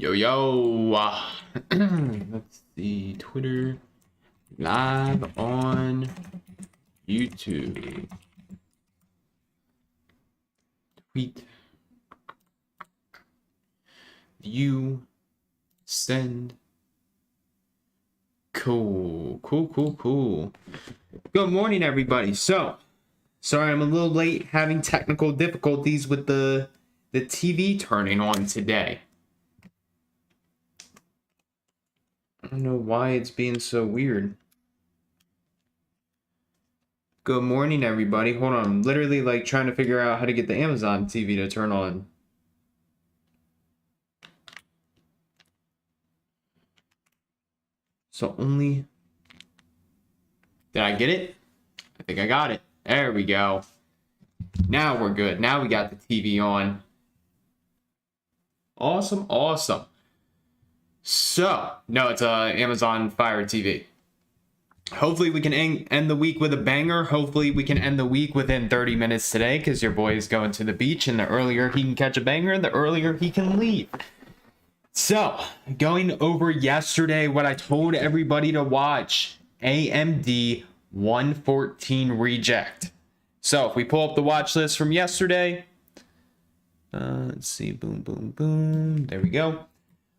Yo, yo. Let's see. Twitter live on YouTube. Tweet. View. Send. Cool. Good morning, everybody. So, sorry I'm a little late, having technical difficulties with the TV turning on today. I don't know why it's being so weird. Good morning, everybody. Hold on. I'm literally like trying to figure out how to get the Amazon TV to turn on. So only... Did I get it? I think I got it. There we go. Now we're good. Now we got the TV on. Awesome. So, no, it's a Amazon Fire TV. Hopefully we can end the week with a banger. Hopefully we can end the week within 30 minutes today, because your boy is going to the beach, and the earlier he can catch a banger, the earlier he can leave. So, going over yesterday, what I told everybody to watch, AMD 114 reject. So, if we pull up the watch list from yesterday, let's see, boom. There we go.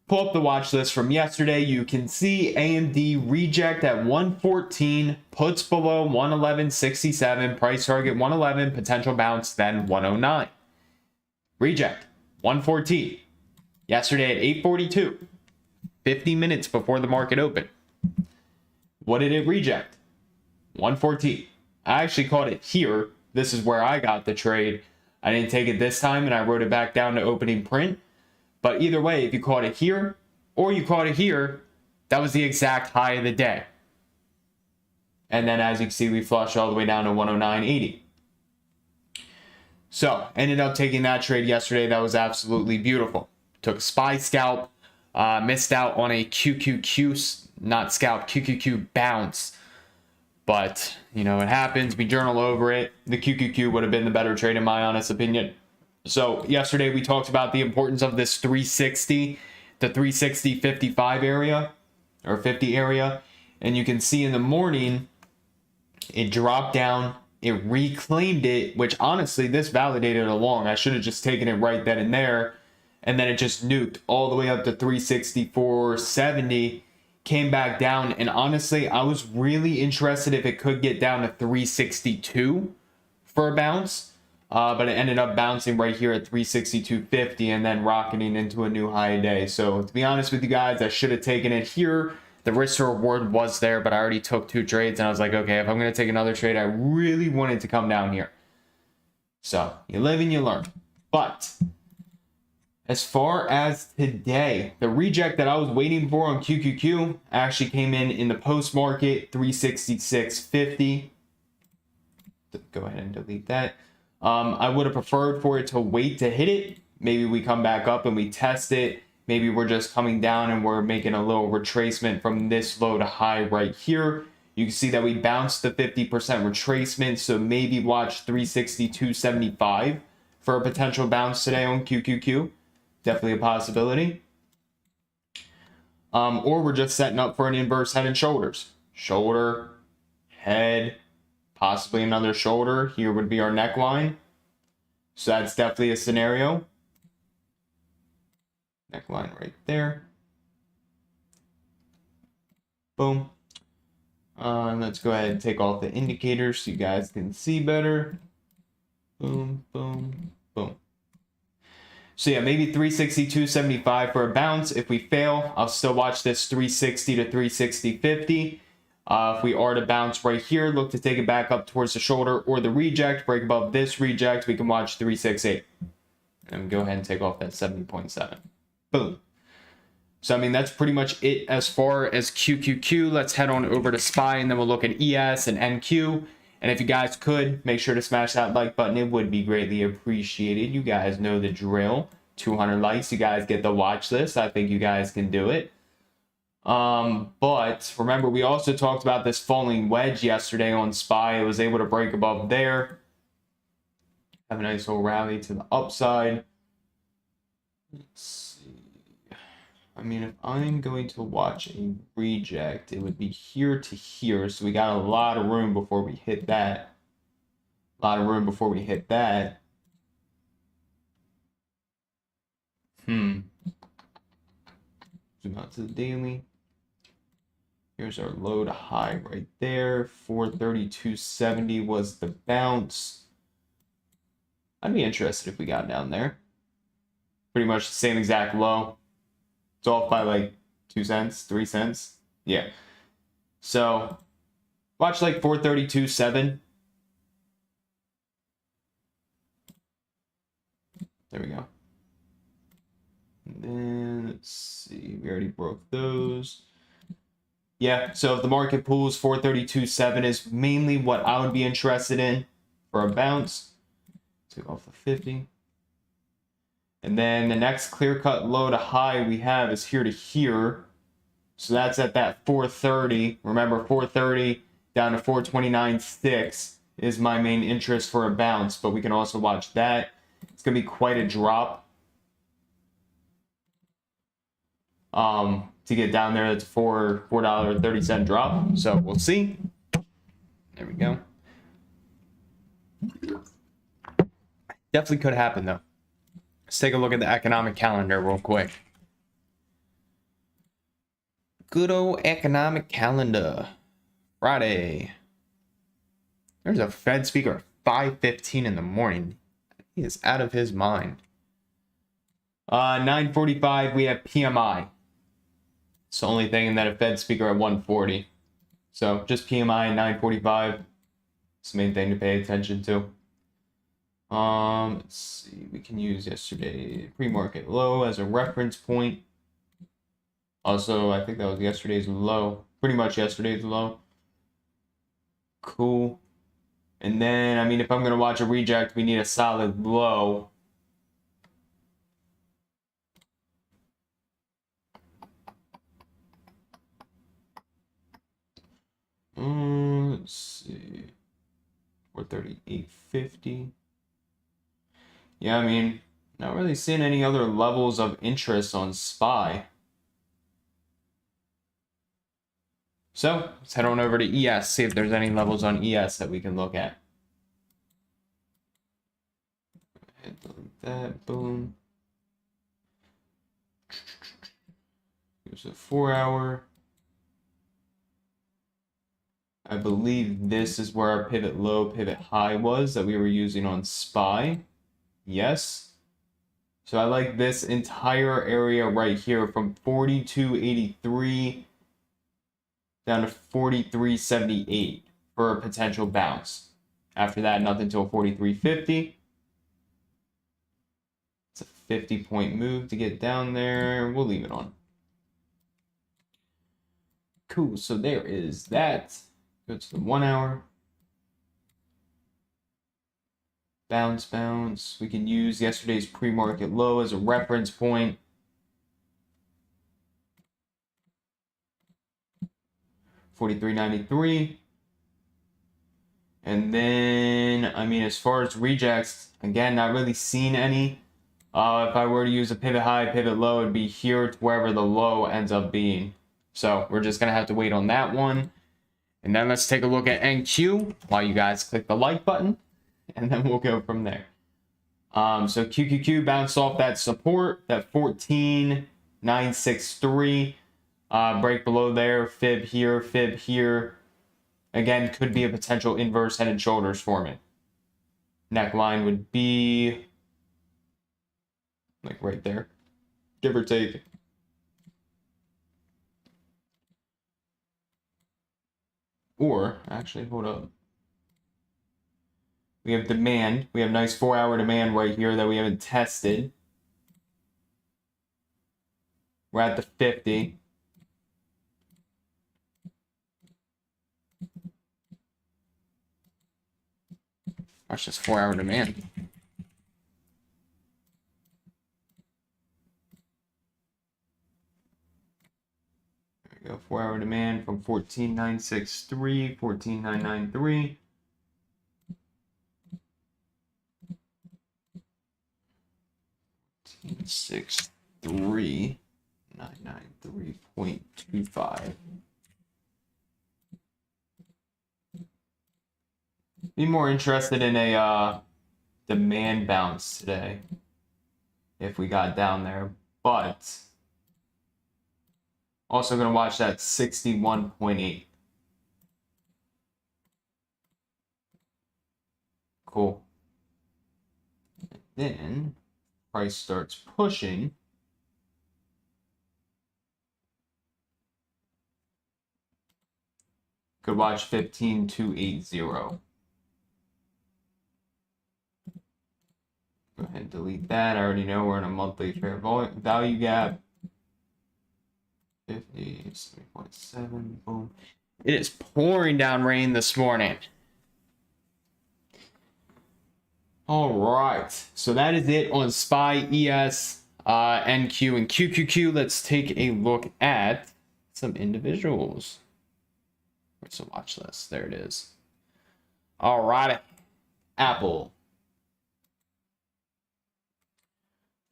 Pull up the watch list from yesterday. You can see AMD reject at 114, puts below 111.67, price target 111, potential bounce then 109. Reject 114. Yesterday at 8:42, 50 minutes before the market opened. What did it reject? 114. I actually caught it here. This is where I got the trade. I didn't take it this time, and I wrote it back down to opening print. But either way, if you caught it here or you caught it here, that was the exact high of the day. And then as you can see, we flushed all the way down to 109.80. So, ended up taking that trade yesterday. That was absolutely beautiful. Took a SPY scalp, missed out on a QQQ, not scalp, QQQ bounce. But, you know, it happens. We journal over it. The QQQ would have been the better trade in my honest opinion. So yesterday we talked about the importance of this 360, the 360.55 area or 50 area. And you can see in the morning, it dropped down, it reclaimed it, which honestly, this validated along. I should have just taken it right then and there. And then it just nuked all the way up to 364.70, came back down. And honestly, I was really interested if it could get down to 362 for a bounce. But it ended up bouncing right here at 362.50 and then rocketing into a new high day. So to be honest with you guys, I should have taken it here. The risk to reward was there, but I already took 2 trades and I was like, okay, if I'm going to take another trade, I really wanted to come down here. So you live and you learn. But as far as today, the reject that I was waiting for on QQQ actually came in the post market 366.50. Go ahead and delete that. I would have preferred for it to wait to hit it. Maybe we come back up and we test it. Maybe we're just coming down and we're making a little retracement from this low to high right here. You can see that we bounced the 50% retracement. So maybe watch 362.75 for a potential bounce today on QQQ. Definitely a possibility. Or we're just setting up for an inverse head and shoulders. Shoulder, head, possibly another shoulder. Here would be our neckline. So that's definitely a scenario. Neckline right there. Boom. Let's go ahead and take off the indicators so you guys can see better. Boom. So yeah, maybe 362.75 for a bounce. If we fail, I'll still watch this 360 to 360.50. If we are to bounce right here, look to take it back up towards the shoulder or the reject, break above this reject, we can watch 368. And go ahead and take off that 70.7. Boom. So, I mean, that's pretty much it as far as QQQ. Let's head on over to SPY, and then we'll look at ES and NQ. And if you guys could, make sure to smash that like button. It would be greatly appreciated. You guys know the drill. 200 likes, you guys get the watch list. I think you guys can do it. But remember, we also talked about this falling wedge yesterday on SPY. It was able to break above there. Have a nice little rally to the upside. Let's see. I mean, if I'm going to watch a reject, it would be here to here. So we got a lot of room before we hit that. A lot of room before we hit that. Zoom out to the daily. Here's our low to high right there. 432.70 was the bounce. I'd be interested if we got down there. Pretty much the same exact low. It's off by like 2 cents, 3 cents. Yeah. So watch like 432.7. There we go. And then let's see. We already broke those. Yeah, so if the market pulls 432.7 is mainly what I would be interested in for a bounce. Take off the 50. And then the next clear-cut low to high we have is here to here. So that's at that 430. Remember, 430 down to 429.6 is my main interest for a bounce, but we can also watch that. It's going to be quite a drop. To get down there, that's $4.30 drop. So we'll see. There we go. Definitely could happen though. Let's take a look at the economic calendar real quick. Good old economic calendar. Friday. There's a Fed speaker at 5:15 in the morning. He is out of his mind. 9:45 we have PMI. It's the only thing, and then a Fed speaker at 1:40. So just PMI 9:45. It's the main thing to pay attention to. Let's see. We can use yesterday pre-market low as a reference point. Also, I think that was yesterday's low. Pretty much yesterday's low. Cool. And then, I mean, if I'm going to watch a reject, we need a solid low. Let's see. 438.50. Yeah, I mean, not really seeing any other levels of interest on SPY. So let's head on over to ES, see if there's any levels on ES that we can look at. Hit that, boom. Here's a 4-hour. I believe this is where our pivot low, pivot high was that we were using on SPY. Yes. So I like this entire area right here from 42.83 down to 43.78 for a potential bounce. After that, nothing until 43.50. It's a 50-point move to get down there. We'll leave it on. Cool. So there is that. Go to the 1 hour. Bounce, bounce. We can use yesterday's pre-market low as a reference point. $43.93. And then, I mean, as far as rejects, again, not really seen any. If I were to use a pivot high, pivot low, it'd be here to wherever the low ends up being. So we're just going to have to wait on that one. And then let's take a look at NQ while you guys click the like button. And then we'll go from there. So QQQ bounced off that support, that 14.963. Break below there, fib here, fib here. Again, could be a potential inverse head and shoulders forming. Neckline would be like right there, give or take. Or, actually, hold up. We have demand. We have nice 4-hour demand right here that we haven't tested. We're at the 50. That's just 4-hour demand. There we go. 4-hour demand from 14.963, 14.993. 6.3. 993.25. Be more interested in a demand bounce today if we got down there, but also going to watch that 61.8. Cool. And then price starts pushing. Could watch 15,280. Go ahead and delete that. I already know we're in a monthly fair value gap. 50, 3.7, boom. It is pouring down rain this morning. All right, so that is it on SPY, ES, NQ, and QQQ. Let's take a look at some individuals. Where's the watch list? There it is. All right, Apple.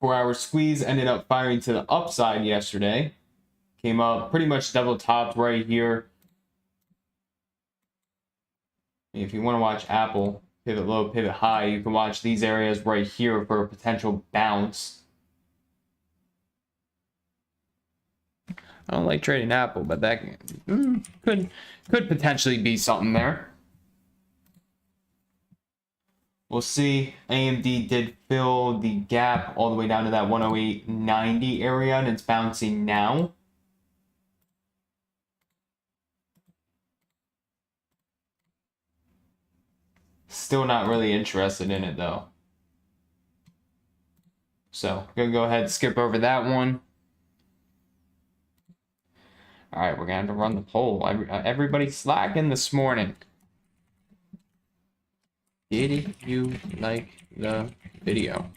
4-hour squeeze ended up firing to the upside yesterday. Came up pretty much double topped right here. If you want to watch Apple, pivot low, pivot high, you can watch these areas right here for a potential bounce. I don't like trading Apple, but that could potentially be something there. We'll see. AMD did fill the gap all the way down to that 108.90 area, and it's bouncing now. Still not really interested in it though. So gonna go ahead and skip over that one. All right, we're gonna have to run the poll. Everybody's slacking this morning. Did you like the video?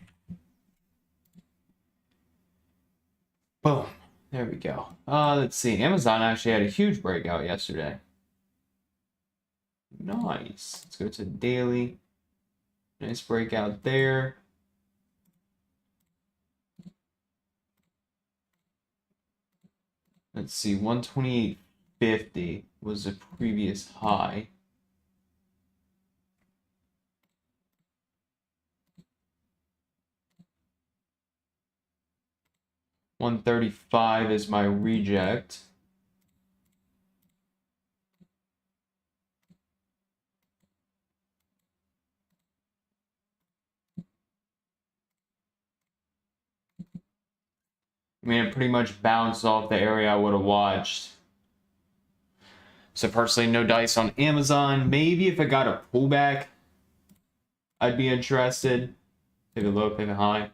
Boom. There we go. Let's see. Amazon actually had a huge breakout yesterday. Nice. Let's go to daily. Nice breakout there. Let's see. 128.50 was the previous high. $135 is my reject. I mean, it pretty much bounced off the area I would have watched. So personally, no dice on Amazon. Maybe if it got a pullback, I'd be interested. Pivot low, pivot high.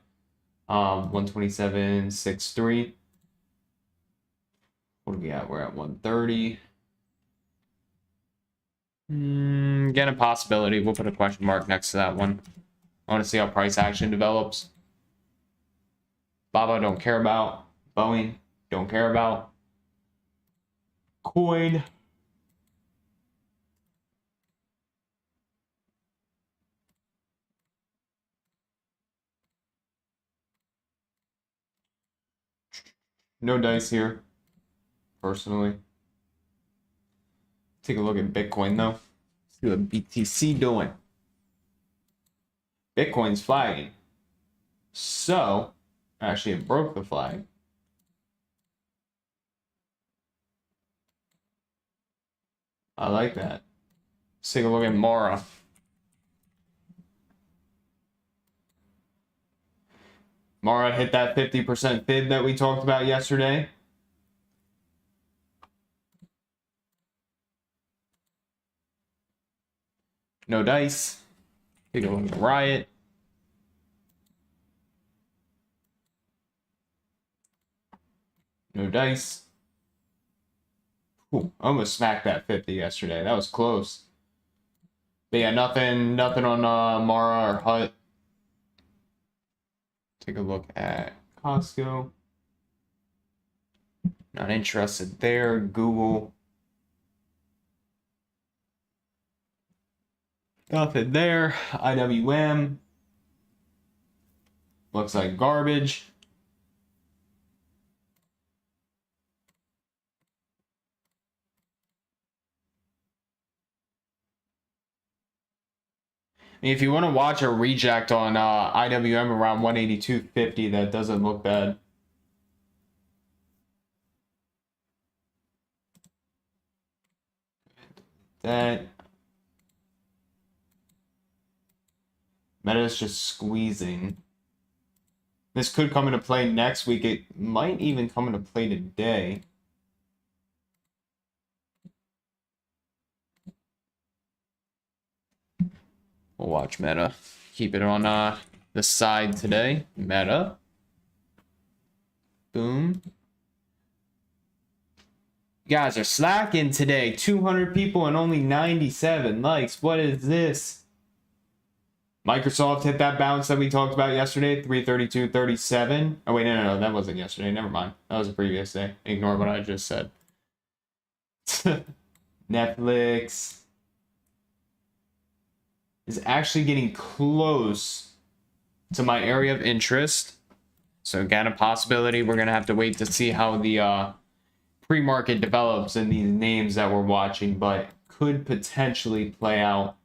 127.63. What do we got? We're at 130. Again, a possibility. We'll put a question mark next to that one. I want to see how price action develops. Baba don't care about. Boeing don't care about. Coin. No dice here, personally. Take a look at Bitcoin though. See what BTC doing. Bitcoin's flagging. So, actually it broke the flag. I like that. Let's take a look at Mara. Mara hit that 50% fib that we talked about yesterday. No dice. Take a look at Riot. No dice. Ooh, I almost smacked that 50 yesterday. That was close. But yeah, nothing on Mara or Hut. Take a look at Costco. Not interested there. Google. Nothing there. IWM. Looks like garbage. If you want to watch a reject on IWM around 182.50, that doesn't look bad. That Meta is just squeezing. This could come into play next week. It might even come into play today. We'll watch Meta. Keep it on the side today. Meta. Boom. You guys are slacking today. 200 people and only 97 likes. What is this? Microsoft hit that bounce that we talked about yesterday. 332.37. Oh, wait, no. That wasn't yesterday. Never mind. That was the previous day. Ignore what I just said. Netflix is actually getting close to my area of interest. So again, a possibility. We're going to have to wait to see how the pre-market develops in these names that we're watching, but could potentially play out.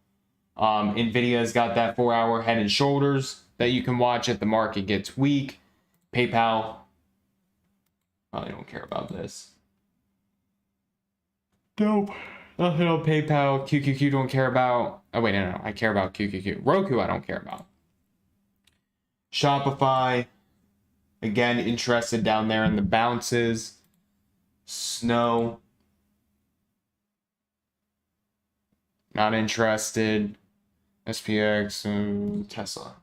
NVIDIA's got that 4-hour head and shoulders that you can watch if the market gets weak. PayPal, probably don't care about this. Nope. Nothing on PayPal. QQQ don't care about. Oh, wait, no. I care about QQQ. Roku, I don't care about. Shopify, again, interested down there in the bounces. Snow, not interested. SPX, Tesla.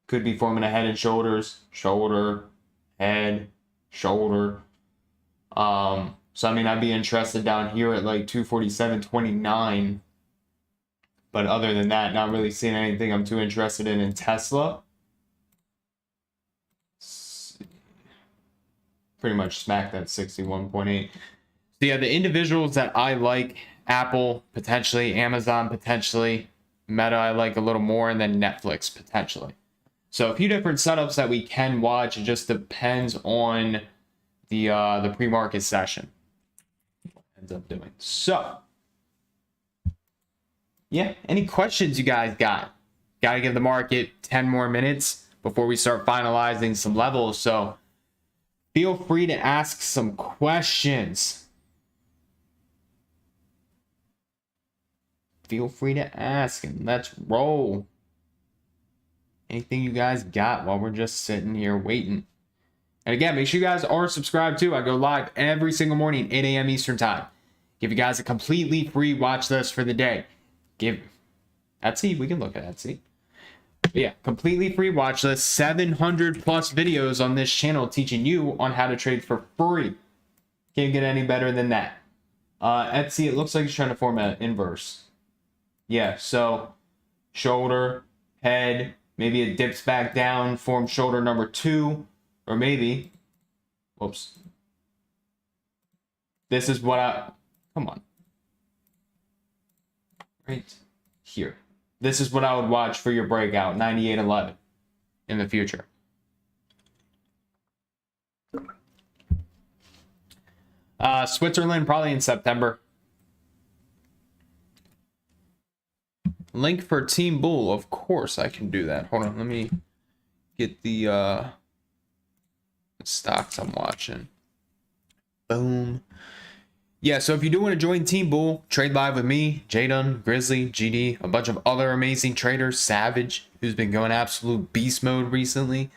Could be forming a head and shoulders. Shoulder, head, shoulder. So I mean, I'd be interested down here at like 247.29. But other than that, not really seeing anything I'm too interested in Tesla. Pretty much smacked that 61.8. So yeah, the individuals that I like, Apple potentially, Amazon potentially, Meta I like a little more, and then Netflix potentially. So a few different setups that we can watch. It just depends on the pre-market session. Ends up doing. So yeah, any questions you guys got? Gotta give the market 10 more minutes before we start finalizing some levels. So feel free to ask some questions. Feel free to ask and let's roll. Anything you guys got while we're just sitting here waiting. And again, make sure you guys are subscribed too. I go live every single morning, 8 a.m. Eastern time. Give you guys a completely free watch list for the day. Give Etsy, we can look at Etsy. But yeah, completely free watch list, 700 plus videos on this channel teaching you on how to trade for free. Can't get any better than that. Etsy, it looks like it's trying to form an inverse. Yeah, so shoulder, head, maybe it dips back down, forms shoulder number 2, or maybe, whoops. This is what come on. Right here. This is what I would watch for your breakout, 98.11 in the future. Switzerland, probably in September. Link for Team Bull, of course I can do that. Hold on, let me get the stocks I'm watching. Boom. Yeah, so if you do want to join Team Bull, trade live with me, Jadon, Grizzly, GD, a bunch of other amazing traders, Savage, who's been going absolute beast mode recently,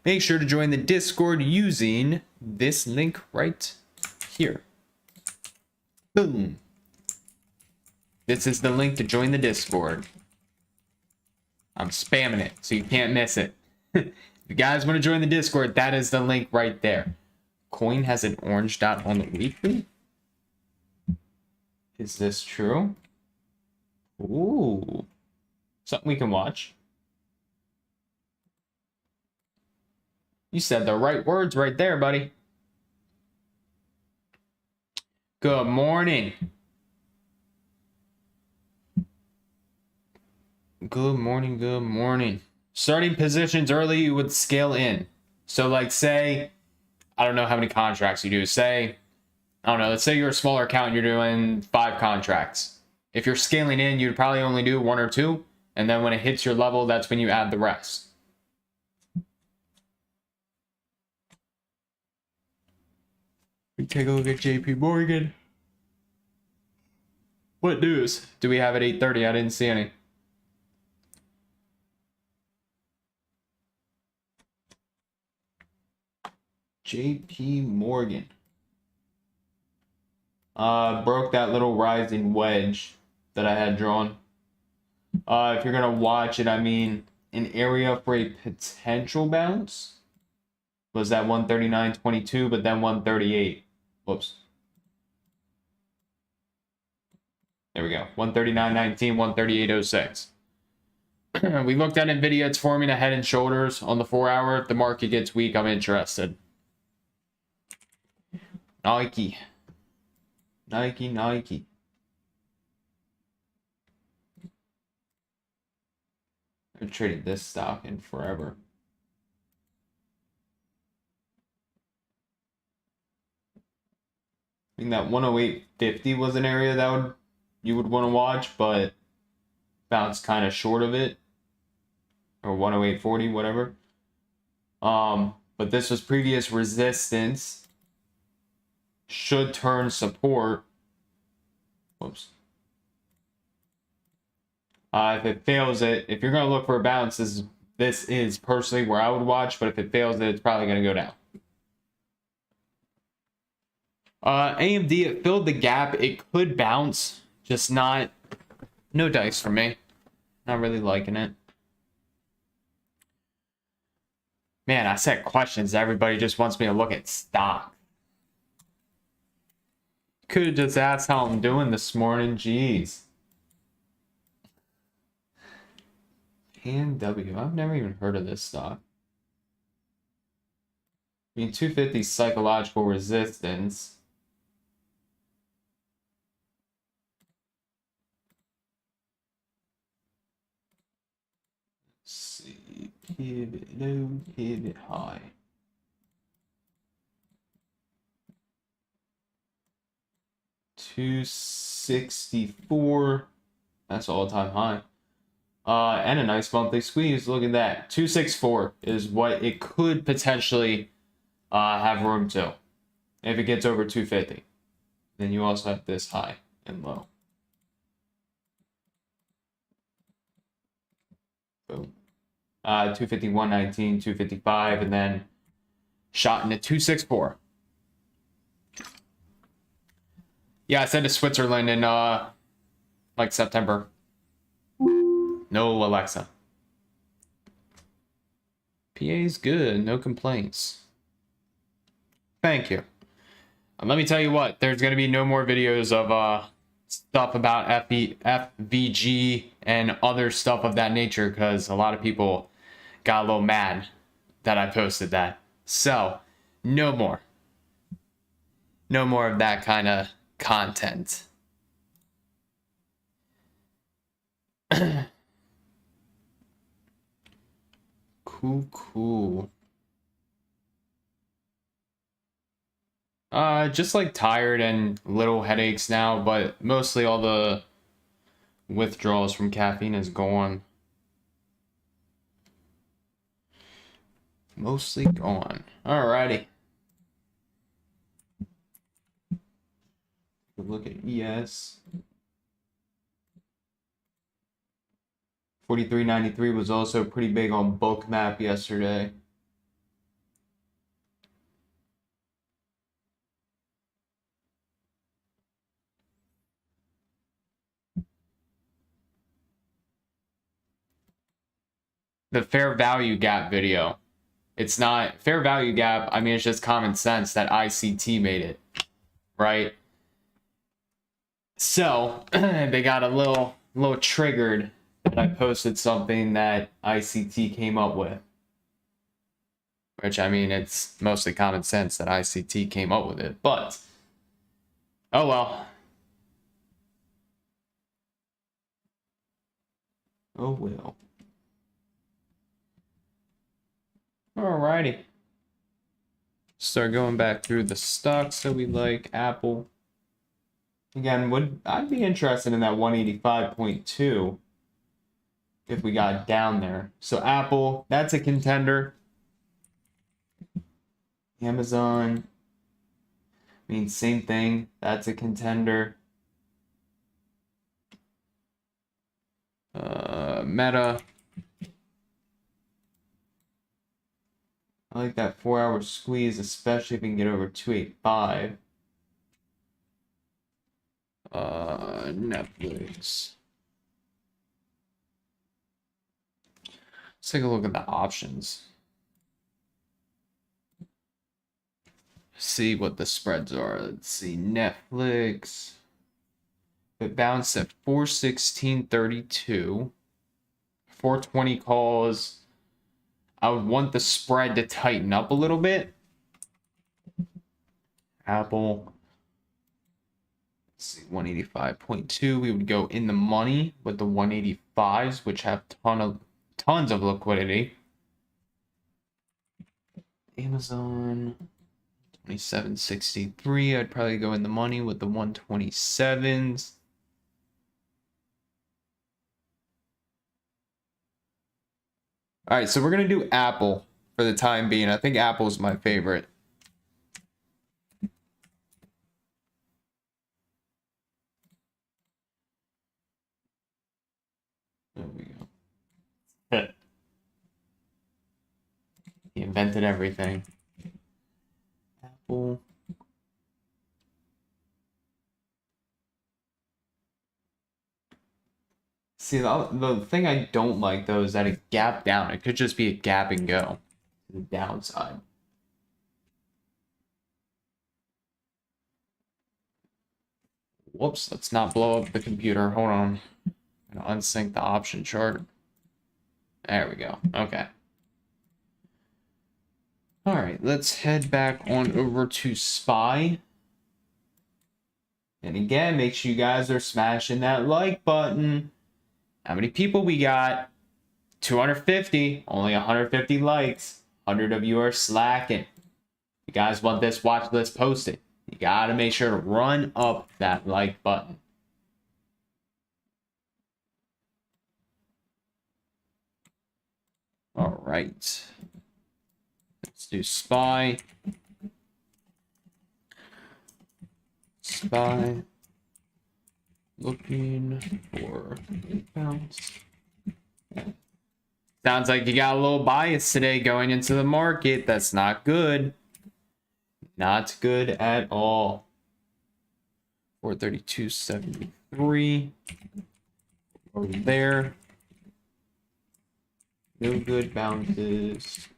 make sure to join the Discord using this link right here. Boom. This is the link to join the Discord. I'm spamming it so you can't miss it. If you guys want to join the Discord, that is the link right there. Coin has an orange dot on the weekly. Is this true? Ooh. Something we can watch. You said the right words right there, buddy. Good morning. Good morning, good morning. Starting positions early, you would scale in. So like say, I don't know how many contracts you do. Say, I don't know, let's say you're a smaller account and you're doing 5 contracts. If you're scaling in, you'd probably only do 1 or 2. And then when it hits your level, that's when you add the rest. We take a look at JP Morgan. What news do we have at 8:30? I didn't see any. JP Morgan. Broke that little rising wedge that I had drawn. If you're gonna watch it, I mean, an area for a potential bounce was that 139.22, but then 138. Whoops. There we go. 139.19, 138.06. We looked at NVIDIA. It's forming a head and shoulders on the 4-hour. If the market gets weak, I'm interested. Nike. Nike. I've traded this stock in forever. I think that 108.50 was an area that you would want to watch, but bounced kind of short of it. Or 108.40, whatever. But this was previous resistance. Should turn support. Whoops. If it fails it, if you're going to look for a bounce, this is personally where I would watch, but if it fails it, it's probably going to go down. AMD, it filled the gap. It could bounce, just no dice for me. Not really liking it. Man, I said questions. Everybody just wants me to look at stock. Could have just asked how I'm doing this morning. Jeez. PNW. I've never even heard of this stock. I mean, 250 psychological resistance. Let's see. Pivot low, pivot high. 264. That's all-time high. And a nice monthly squeeze. Look at that. 264 is what it could potentially have room to. If it gets over 250. Then you also have this high and low. Boom. 250, 119, 255, and then shot into 264. Yeah, I said to Switzerland in like September. No Alexa. PA's good, no complaints. Thank you. And let me tell you what, there's going to be no more videos of stuff about FVG and other stuff of that nature, because a lot of people got a little mad that I posted that. So, no more. No more of that kind of content. Cool. Just like tired and little headaches now, but mostly all the withdrawals from caffeine is gone. Mostly gone. Alrighty. Look at ES. 43.93 was also pretty big on bulk map yesterday. The fair value gap video. It's not fair value gap. I mean, it's just common sense that ICT made it, right? So they got a little triggered that I posted something that ICT came up with. Which, I mean, it's mostly common sense that ICT came up with it, but oh well. Oh well. Alrighty. Start going back through the stocks that we like. Apple. Again, I'd be interested in that 185.2 if we got down there. So Apple, that's a contender. Amazon, I mean, same thing. That's a contender. Meta. I like that 4-hour squeeze, especially if we can get over 285. Netflix. Let's take a look at the options. See what the spreads are. Let's see. Netflix. It bounced at 416.32. 420 calls. I would want the spread to tighten up a little bit. Apple. Let's see. 185.2. We would go in the money with the 185s, which have tons of liquidity. Amazon. 27.63. I'd probably go in the money with the 127s. All right, so we're going to do Apple for the time being. I think Apple's my favorite. There we go. He invented everything. Apple. See, the thing I don't like, though, is that it gapped down. It could just be a gap and go to the downside. Whoops, let's not blow up the computer. Hold on. I'm going to unsync the option chart. There we go. Okay. All right, let's head back on over to SPY. And again, make sure you guys are smashing that like button. How many people we got? 250. Only 150 likes. 100 of you are slacking. You guys want this watch list posted. You got to make sure to run up that like button. All right. Let's do SPY. SPY. Looking for bounce. Sounds like you got a little bias today going into the market. That's not good. Not good at all. 432.73. Over there. No good bounces.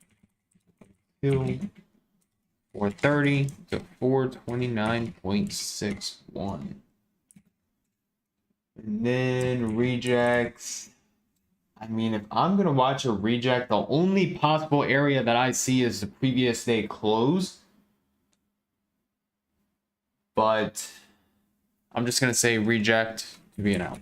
430 to 429.61. And then rejects. I mean, if I'm going to watch a reject, the only possible area that I see is the previous day close. But I'm just going to say reject to be announced.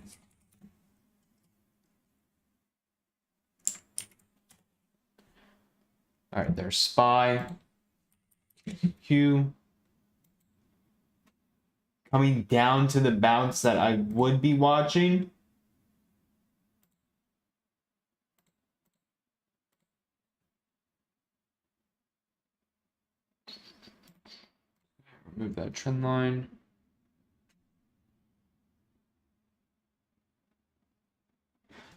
All right, there's SPY. Q. Coming down to the bounce that I would be watching. Remove that trend line.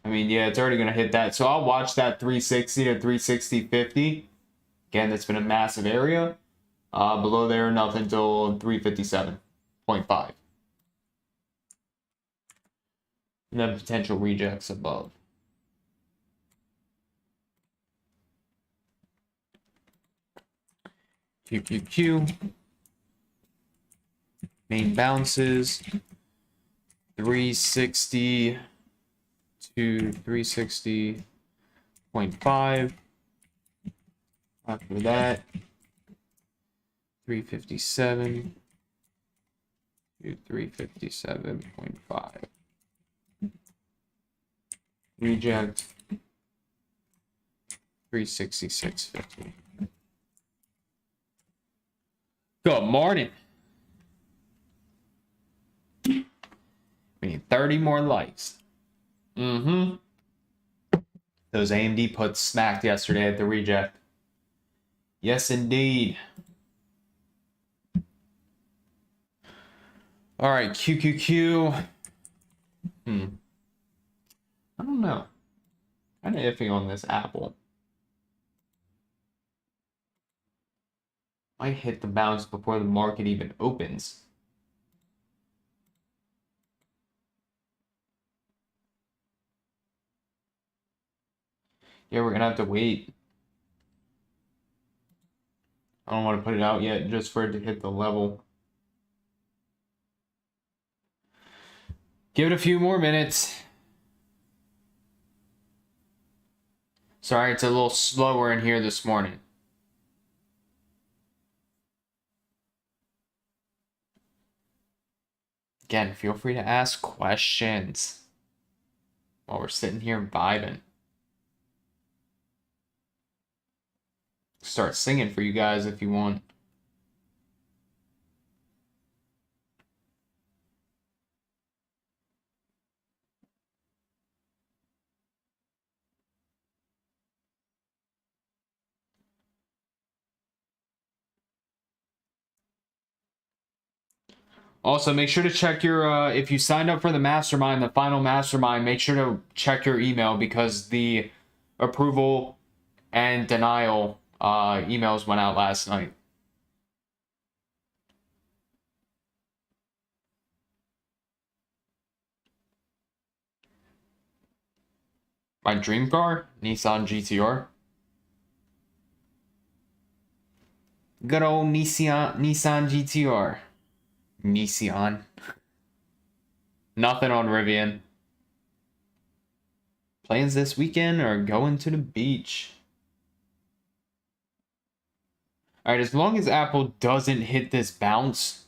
I mean, yeah, it's already going to hit that. So I'll watch that 360 to 360.50. Again, that's been a massive area. Below there, nothing until 357.5. And then potential rejects above. QQQ. Main bounces. 360 to 360.5. After that, 357 to 357.5. Reject 366.50. Good morning. We need 30 more likes. Those AMD puts smacked yesterday at the reject. Yes, indeed. All right, QQQ. I don't know. Kind of iffy on this Apple. Might hit the bounce before the market even opens. Yeah, we're gonna have to wait. I don't want to put it out yet just for it to hit the level. Give it a few more minutes. Sorry, it's a little slower in here this morning. Again, feel free to ask questions while we're sitting here vibing. Start singing for you guys if you want. Also, make sure to check your, if you signed up for the mastermind, the final mastermind, make sure to check your email because the approval and denial emails went out last night. My dream car, Nissan GTR. Good old Nissan GTR. Nissan. Nothing on Rivian. Plans this weekend or going to the beach? Alright, as long as Apple doesn't hit this bounce.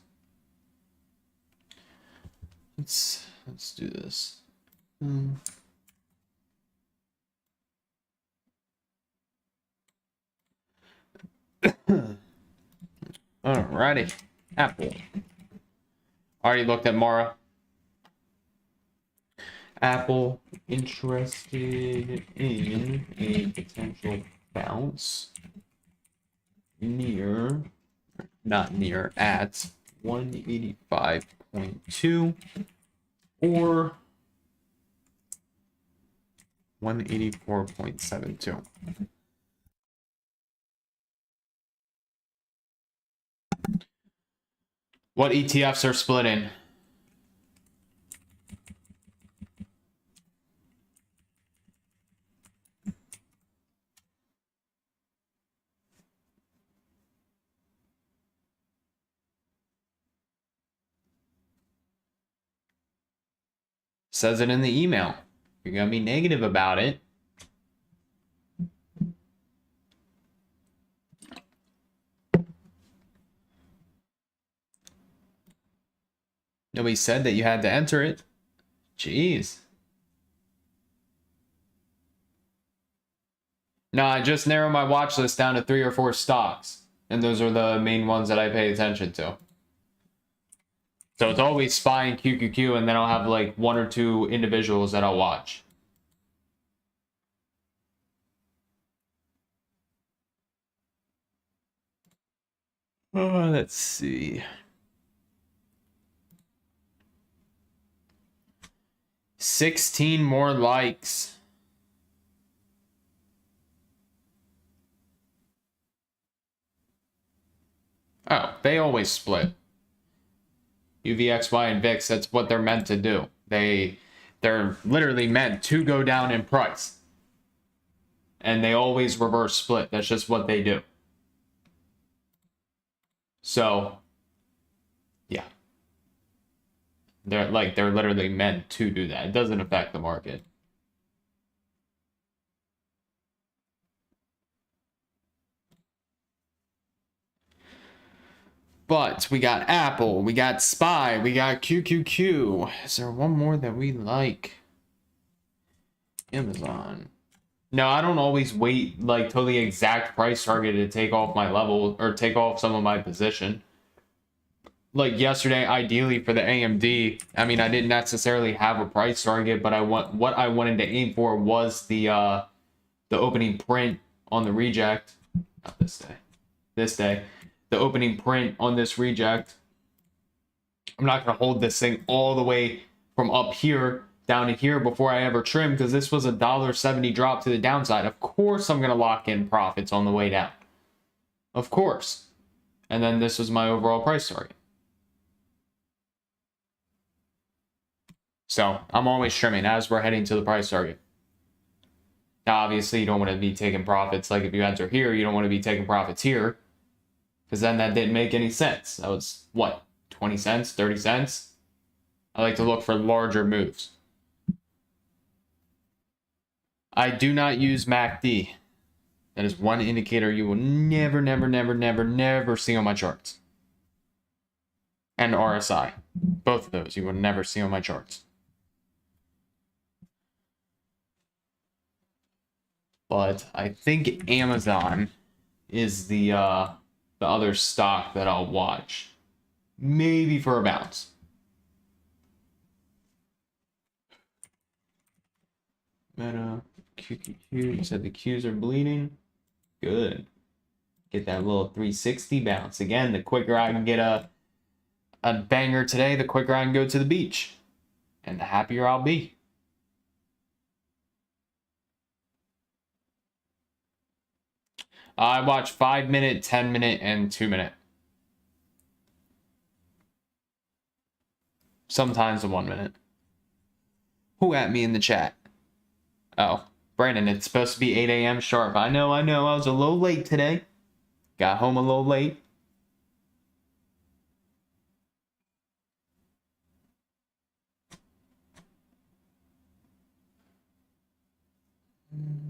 Let's do this. Alrighty. Apple. Already looked at Mara. Apple interested in a potential bounce near, not near, at 185.2 or 184.72. What ETFs are splitting? Says it in the email. You're gonna be negative about it. Nobody said that you had to enter it. Jeez. No, I just narrowed my watch list down to 3 or 4 stocks. And those are the main ones that I pay attention to. So it's always SPY and QQQ, and then I'll have like 1 or 2 individuals that I'll watch. Let's see. 16 more likes. Oh, they always split. UVXY and VIX, that's what they're meant to do. They're literally meant to go down in price. And they always reverse split. That's just what they do. So, yeah. They're literally meant to do that. It doesn't affect the market. But we got Apple, we got SPY, we got QQQ. Is there one more that we like? Amazon. No, I don't always wait like till the exact price target to take off my level or take off some of my position. like yesterday, ideally for the AMD, I mean, I didn't necessarily have a price target, but what I wanted to aim for was the opening print on the reject. Not this day, the opening print on this reject. I'm not going to hold this thing all the way from up here down to here before I ever trim, because this was a $1.70 drop to the downside. Of course, I'm going to lock in profits on the way down. Of course. And then this was my overall price target. So I'm always trimming as we're heading to the price target. Now, obviously, you don't want to be taking profits. Like if you enter here, you don't want to be taking profits here, because then that didn't make any sense. That was what, 20 cents, 30 cents? I like to look for larger moves. I do not use MACD. That is one indicator you will never, never, never, never, never see on my charts. And RSI. Both of those you will never see on my charts. But I think Amazon is the other stock that I'll watch. Maybe for a bounce. Meta, QQQ, you said the Qs are bleeding. Good. Get that little 360 bounce. Again, the quicker I can get a banger today, the quicker I can go to the beach. And the happier I'll be. I watch 5-minute, 10-minute, and 2-minute. Sometimes a 1-minute. Who at me in the chat? Oh, Brandon, it's supposed to be 8 a.m. sharp. I know. I was a little late today. Got home a little late.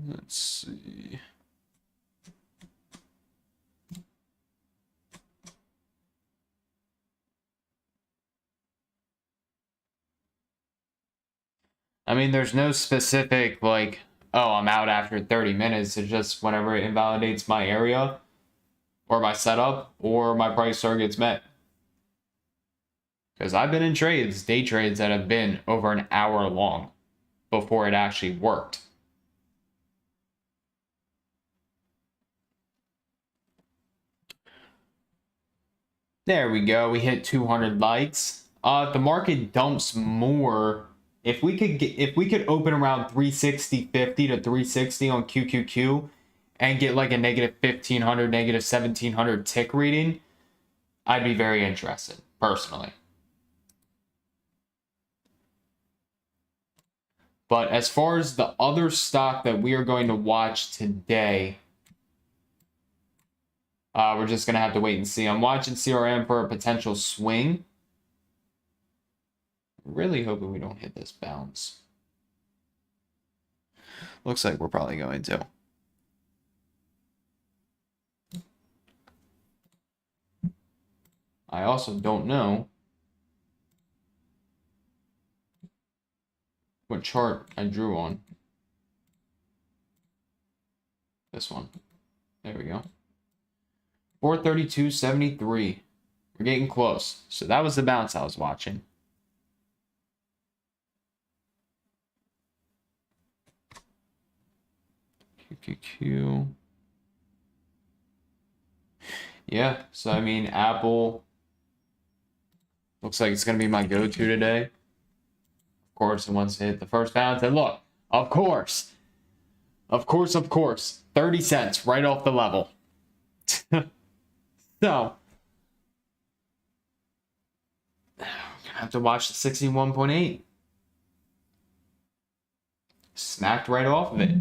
Let's see. I mean, there's no specific, like, oh, I'm out after 30 minutes. It's just whenever it invalidates my area or my setup or my price target's met. Because I've been in trades, day trades, that have been over an hour long before it actually worked. There we go. We hit 200 likes. If the market dumps more, if we could open around 360.50 to 360 on QQQ and get like a negative 1500, negative 1700 tick reading, I'd be very interested personally. But as far as the other stock that we are going to watch today, we're just going to have to wait and see. I'm watching CRM for a potential swing. Really hoping we don't hit this bounce. Looks like we're probably going to. I also don't know what chart I drew on. This one. There we go. 432.73. We're getting close. So that was the bounce I was watching. QQQ. Yeah, so I mean, Apple looks like it's going to be my go-to today. Of course, it wants to hit the first bounce. And look, of course, 30 cents right off the level. So, we're going to have to watch the 61.8. Smacked right off of it.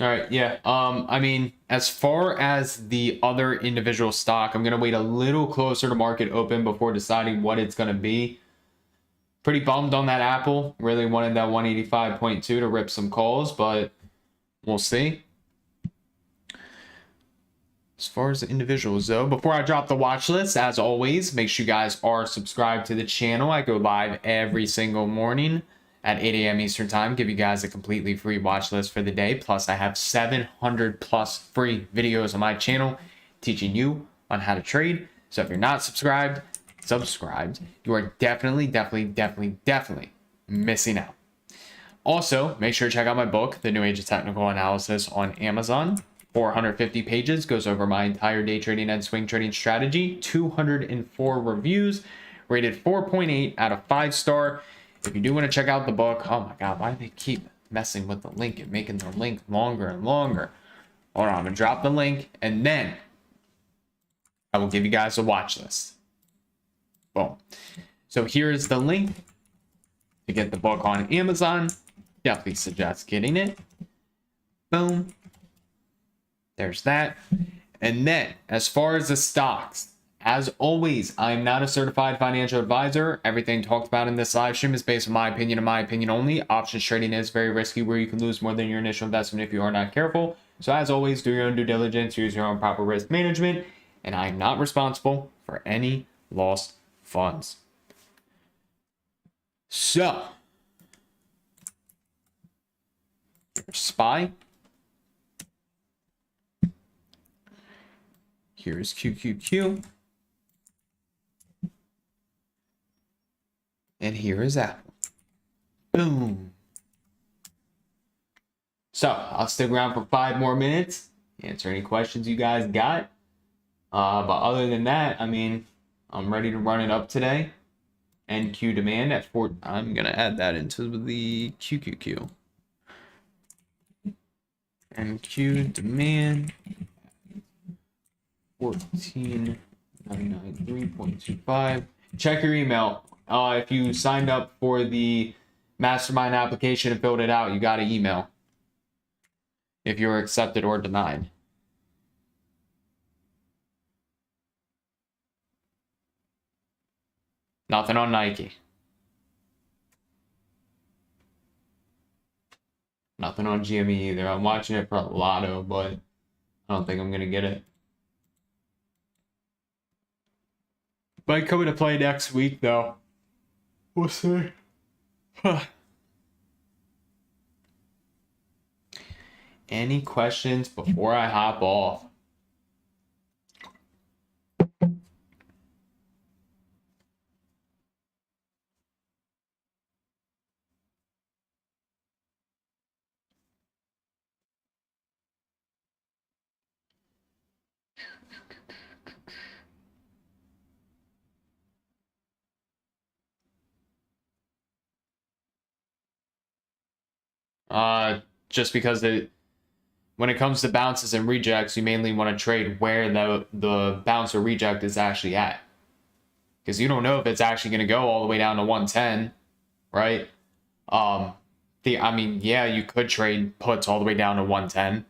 All right, yeah. I mean, as far as the other individual stock, I'm going to wait a little closer to market open before deciding what it's going to be. Pretty bummed on that Apple. Really wanted that 185.2 to rip some calls, but we'll see. As far as the individuals, though, before I drop the watch list, as always, make sure you guys are subscribed to the channel. I go live every single morning at 8 a.m. Eastern time. Give you guys a completely free watch list for the day. Plus, I have 700 plus free videos on my channel teaching you on how to trade. So if you're not subscribed, you are definitely missing out. Also, make sure to check out my book, The New Age of Technical Analysis, on Amazon. 450 pages, goes over my entire day trading and swing trading strategy. 204 reviews, rated 4.8 out of 5-star. If you do want to check out the book, oh my God, why do they keep messing with the link and making the link longer and longer? Hold on, I'm gonna drop the link and then I will give you guys a watch list. Boom. So here's the link to get the book on Amazon. Definitely suggest getting it. Boom. There's that. And then as far as the stocks, as always, I'm not a certified financial advisor. Everything talked about in this live stream is based on my opinion and my opinion only. Options trading is very risky, where you can lose more than your initial investment if you are not careful. So as always, do your own due diligence, use your own proper risk management, and I am not responsible for any lost funds. So, here's SPY. Here's QQQ. And here is Apple. Boom. So, I'll stick around for 5 more minutes, answer any questions you guys got. But other than that, I mean, I'm ready to run it up today. NQ demand at 4. I'm going to add that into the QQQ. NQ demand 14,993.25. Check your email. If you signed up for the mastermind application and filled it out, you got an email if you're accepted or denied. Nothing on Nike. Nothing on GME either. I'm watching it for Lotto, but I don't think I'm going to get it. Might come into play next week, though. We'll see. Any questions before I hop off? Just because when it comes to bounces and rejects, you mainly want to trade where the bounce or reject is actually at. Because you don't know if it's actually going to go all the way down to 110, right? I mean, yeah, you could trade puts all the way down to 110.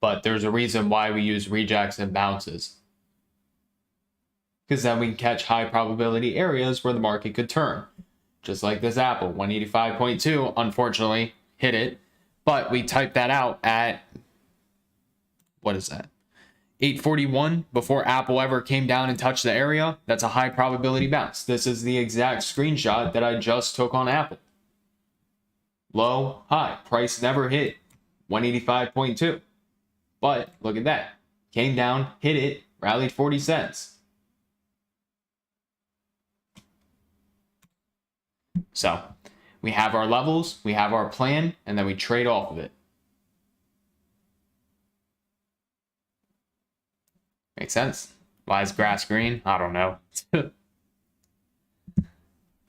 But there's a reason why we use rejects and bounces. Because then we can catch high probability areas where the market could turn. Just like this Apple, 185.2, unfortunately, hit it. But we typed that out at, what is that? 841 before Apple ever came down and touched the area. That's a high probability bounce. This is the exact screenshot that I just took on Apple. Low, high. Price never hit 185.2. But look at that. Came down, hit it, rallied 40 cents. So we have our levels, we have our plan, and then we trade off of it. Makes sense? Why is grass green? I don't know.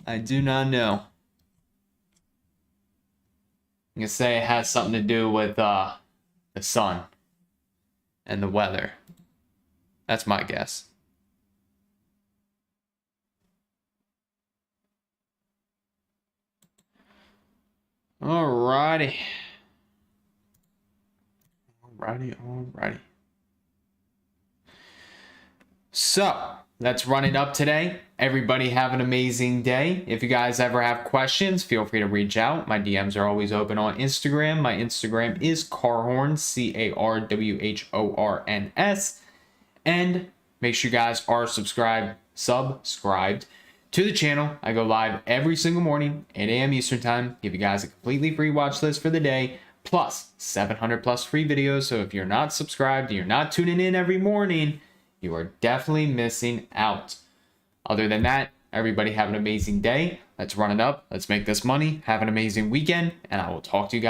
I do not know. I'm going to say it has something to do with the sun and the weather. That's my guess. Alrighty. So, let's run it up today. Everybody have an amazing day. If you guys ever have questions, feel free to reach out. My DMs are always open on Instagram. My Instagram is Carhorns, CARWHORNS. And make sure you guys are subscribed to the channel. I go live every single morning, 8 a.m. Eastern time, give you guys a completely free watch list for the day, plus 700 plus free videos. So if you're not subscribed, you're not tuning in every morning, you are definitely missing out. Other than that, everybody have an amazing day. Let's run it up. Let's make this money. Have an amazing weekend, and I will talk to you guys